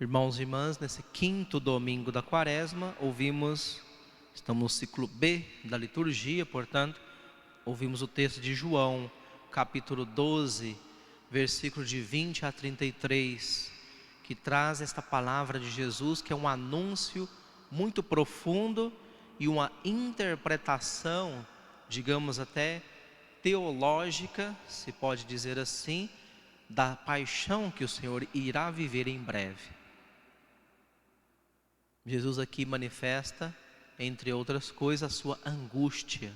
Irmãos e irmãs, nesse quinto domingo da Quaresma, estamos no ciclo B da liturgia, portanto, ouvimos o texto de João, capítulo 12, versículo de 20 a 33, que traz esta palavra de Jesus, que é um anúncio muito profundo e uma interpretação, digamos até teológica, se pode dizer assim, da paixão que o Senhor irá viver em breve. Jesus aqui manifesta, entre outras coisas, a sua angústia,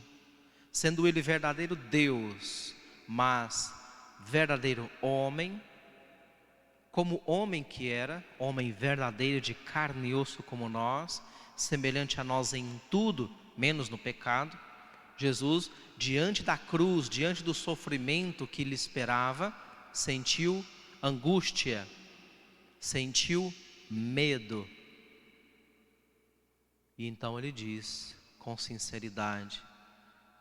sendo Ele verdadeiro Deus, mas verdadeiro homem, como homem que era, homem verdadeiro de carne e osso como nós, semelhante a nós em tudo, menos no pecado. Jesus, diante da cruz, diante do sofrimento que lhe esperava, sentiu angústia, sentiu medo. E então ele diz com sinceridade: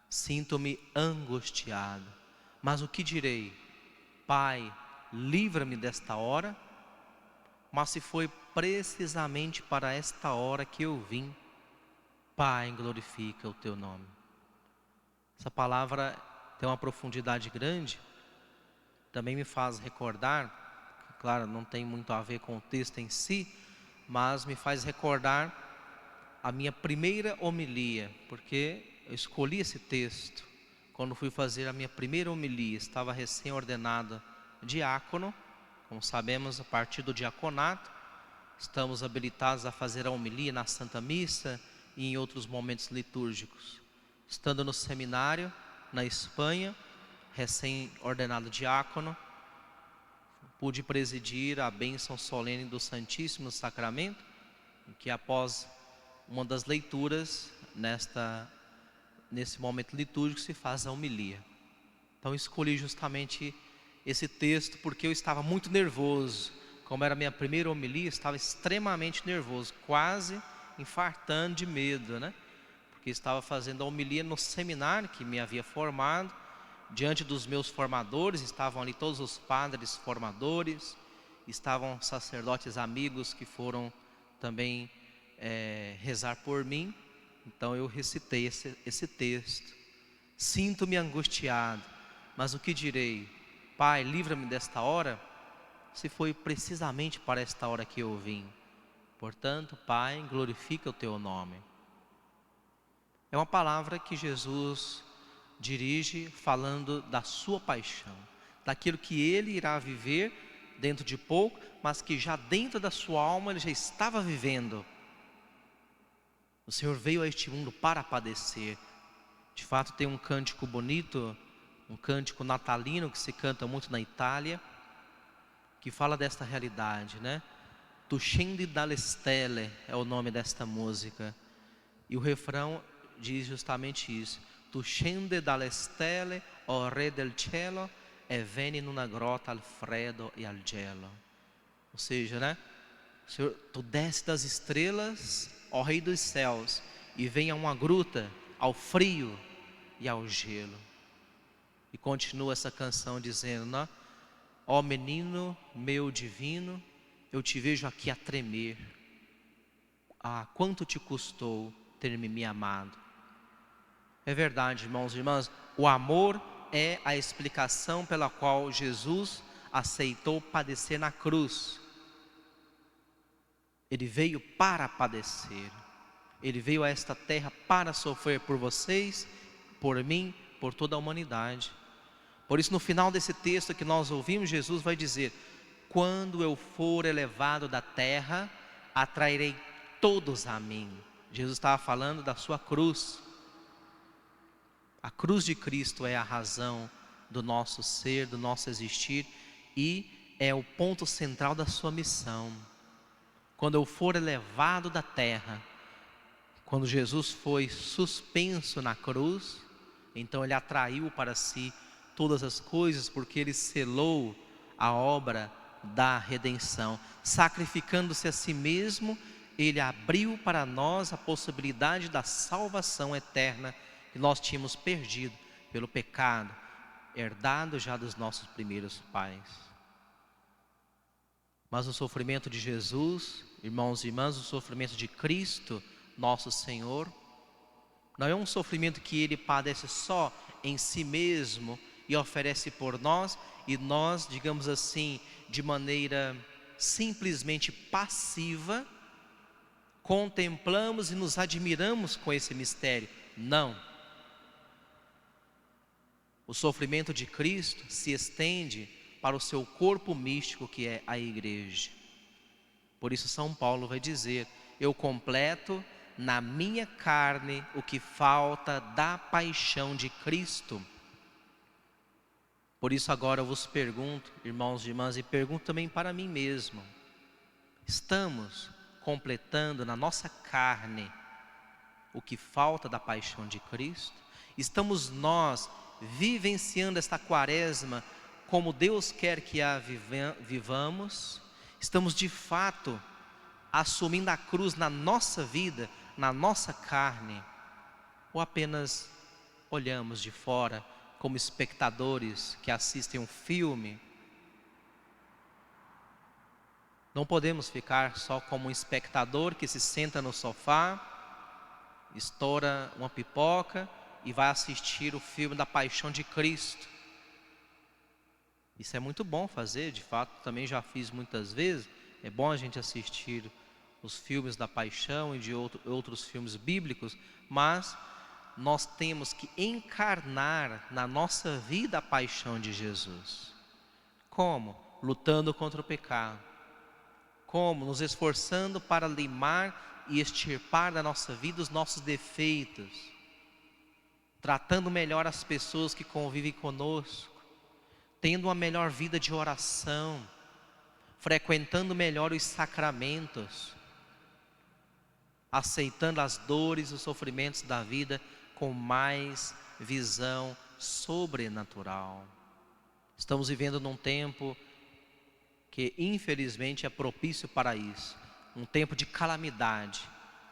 sinto-me angustiado, mas o que direi? Pai, livra-me desta hora. Mas se foi precisamente para esta hora que eu vim, Pai, glorifica o teu nome. Essa palavra tem uma profundidade grande, também me faz recordar, claro, não tem muito a ver com o texto em si, mas me faz recordar a minha primeira homilia, porque eu escolhi esse texto quando fui fazer a minha primeira homilia. Estava recém-ordenado diácono, como sabemos, a partir do diaconato, estamos habilitados a fazer a homilia na Santa Missa e em outros momentos litúrgicos. Estando no seminário, na Espanha, recém-ordenado diácono, pude presidir a bênção solene do Santíssimo Sacramento, em que após uma das leituras, nesse momento litúrgico, se faz a homilia. Então escolhi justamente esse texto porque eu estava muito nervoso. Como era a minha primeira homilia, estava extremamente nervoso, quase infartando de medo, né? Porque estava fazendo a homilia no seminário que me havia formado. Diante dos meus formadores, estavam ali todos os padres formadores, estavam sacerdotes amigos que foram também rezar por mim. Então eu recitei esse texto: sinto-me angustiado, mas o que direi? Pai, livra-me desta hora, se foi precisamente para esta hora que eu vim. Portanto, Pai, glorifica o teu nome. É uma palavra que Jesus dirige falando da sua paixão, daquilo que ele irá viver dentro de pouco, mas que já dentro da sua alma ele já estava vivendo. O Senhor veio a este mundo para padecer. De fato, tem um cântico bonito, um cântico natalino que se canta muito na Itália, que fala desta realidade, né? Tu scendi dalle stelle é o nome desta música. E o refrão diz justamente isso: Tu scendi dalle stelle, o re del cielo, e veni nuna grota al freddo e al gelo. Ou seja, né? Senhor, tu desce das estrelas, ó Rei dos céus, e vem a uma gruta, ao frio e ao gelo. E continua essa canção dizendo, né? Ó menino meu divino, eu te vejo aqui a tremer. Ah, quanto te custou ter me amado. É verdade, irmãos e irmãs, o amor é a explicação pela qual Jesus aceitou padecer na cruz. Ele veio para padecer. Ele veio a esta terra para sofrer por vocês, por mim, por toda a humanidade. Por isso, no final desse texto que nós ouvimos, Jesus vai dizer: quando eu for elevado da terra, atrairei todos a mim. Jesus estava falando da sua cruz. A cruz de Cristo é a razão do nosso ser, do nosso existir, e é o ponto central da sua missão. Quando eu for elevado da terra, quando Jesus foi suspenso na cruz, então ele atraiu para si todas as coisas, porque ele selou a obra da redenção. Sacrificando-se a si mesmo, ele abriu para nós a possibilidade da salvação eterna que nós tínhamos perdido pelo pecado, herdado já dos nossos primeiros pais. Mas o sofrimento de Jesus, irmãos e irmãs, o sofrimento de Cristo, nosso Senhor, não é um sofrimento que Ele padece só em si mesmo e oferece por nós, e nós, digamos assim, de maneira simplesmente passiva, contemplamos e nos admiramos com esse mistério. Não. O sofrimento de Cristo se estende para o seu corpo místico, que é a igreja. Por isso São Paulo vai dizer: eu completo na minha carne o que falta da paixão de Cristo. Por isso agora eu vos pergunto, irmãos e irmãs, e pergunto também para mim mesmo: estamos completando na nossa carne o que falta da paixão de Cristo? Estamos nós vivenciando esta quaresma como Deus quer que a vivamos? Estamos de fato assumindo a cruz na nossa vida, na nossa carne? Ou apenas olhamos de fora como espectadores que assistem um filme? Não podemos ficar só como um espectador que se senta no sofá, estoura uma pipoca e vai assistir o filme da Paixão de Cristo. Isso é muito bom fazer, de fato, também já fiz muitas vezes. É bom a gente assistir os filmes da Paixão e de outros filmes bíblicos, mas nós temos que encarnar na nossa vida a paixão de Jesus. Como? Lutando contra o pecado. Como? Nos esforçando para limar e extirpar da nossa vida os nossos defeitos, tratando melhor as pessoas que convivem conosco, tendo uma melhor vida de oração, frequentando melhor os sacramentos, aceitando as dores e os sofrimentos da vida com mais visão sobrenatural. Estamos vivendo num tempo que infelizmente é propício para isso, um tempo de calamidade,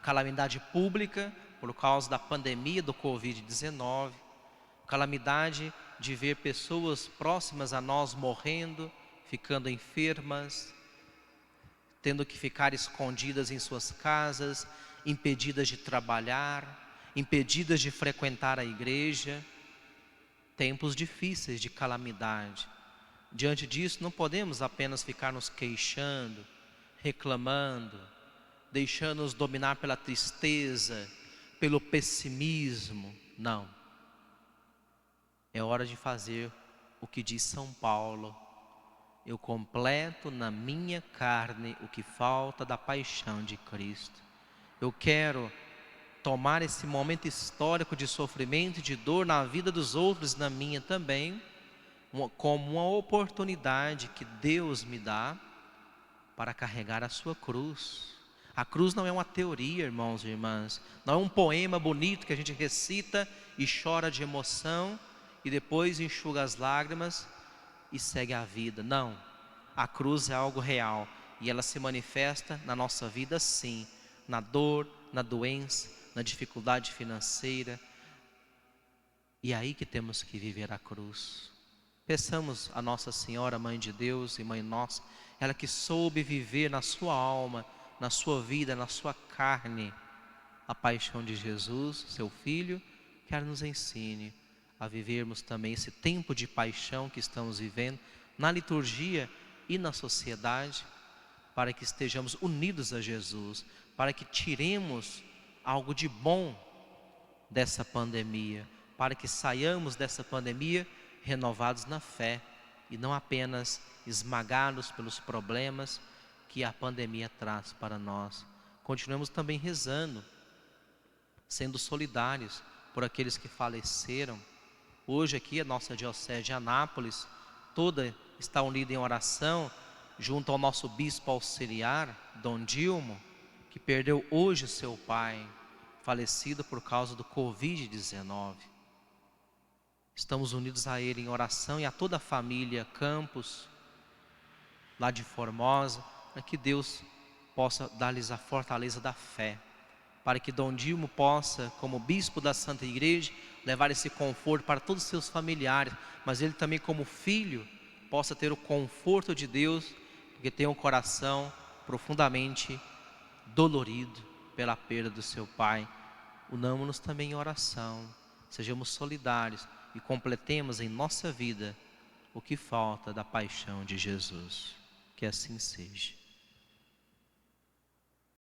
calamidade pública por causa da pandemia do Covid-19, calamidade de ver pessoas próximas a nós morrendo, ficando enfermas, tendo que ficar escondidas em suas casas, impedidas de trabalhar, impedidas de frequentar a igreja. Tempos difíceis de calamidade. Diante disso, não podemos apenas ficar nos queixando, reclamando, deixando-nos dominar pela tristeza, pelo pessimismo. Não. É hora de fazer o que diz São Paulo: eu completo na minha carne o que falta da paixão de Cristo. Eu quero tomar esse momento histórico de sofrimento e de dor na vida dos outros e na minha também, como uma oportunidade que Deus me dá para carregar a sua cruz. A cruz não é uma teoria, irmãos e irmãs, não é um poema bonito que a gente recita e chora de emoção e depois enxuga as lágrimas e segue a vida. Não, a cruz é algo real e ela se manifesta na nossa vida sim, na dor, na doença, na dificuldade financeira. E é aí que temos que viver a cruz. Peçamos a Nossa Senhora, Mãe de Deus e Mãe nossa, ela que soube viver na sua alma, na sua vida, na sua carne, a paixão de Jesus, seu Filho, que ela nos ensine a vivermos também esse tempo de paixão que estamos vivendo na liturgia e na sociedade, para que estejamos unidos a Jesus, para que tiremos algo de bom dessa pandemia, para que saiamos dessa pandemia renovados na fé e não apenas esmagados pelos problemas que a pandemia traz para nós. Continuamos também rezando, sendo solidários por aqueles que faleceram. Hoje aqui a nossa diocese de Anápolis toda está unida em oração junto ao nosso bispo auxiliar, Dom Dilmo, que perdeu hoje seu pai, falecido por causa do Covid-19. Estamos unidos a ele em oração e a toda a família Campos, lá de Formosa, para que Deus possa dar-lhes a fortaleza da fé, para que Dom Dilmo possa, como bispo da Santa Igreja, levar esse conforto para todos os seus familiares, mas ele também como filho, possa ter o conforto de Deus porque tem um coração profundamente dolorido pela perda do seu pai, unamos-nos também em oração, sejamos solidários e completemos em nossa vida o que falta da paixão de Jesus. Que assim seja.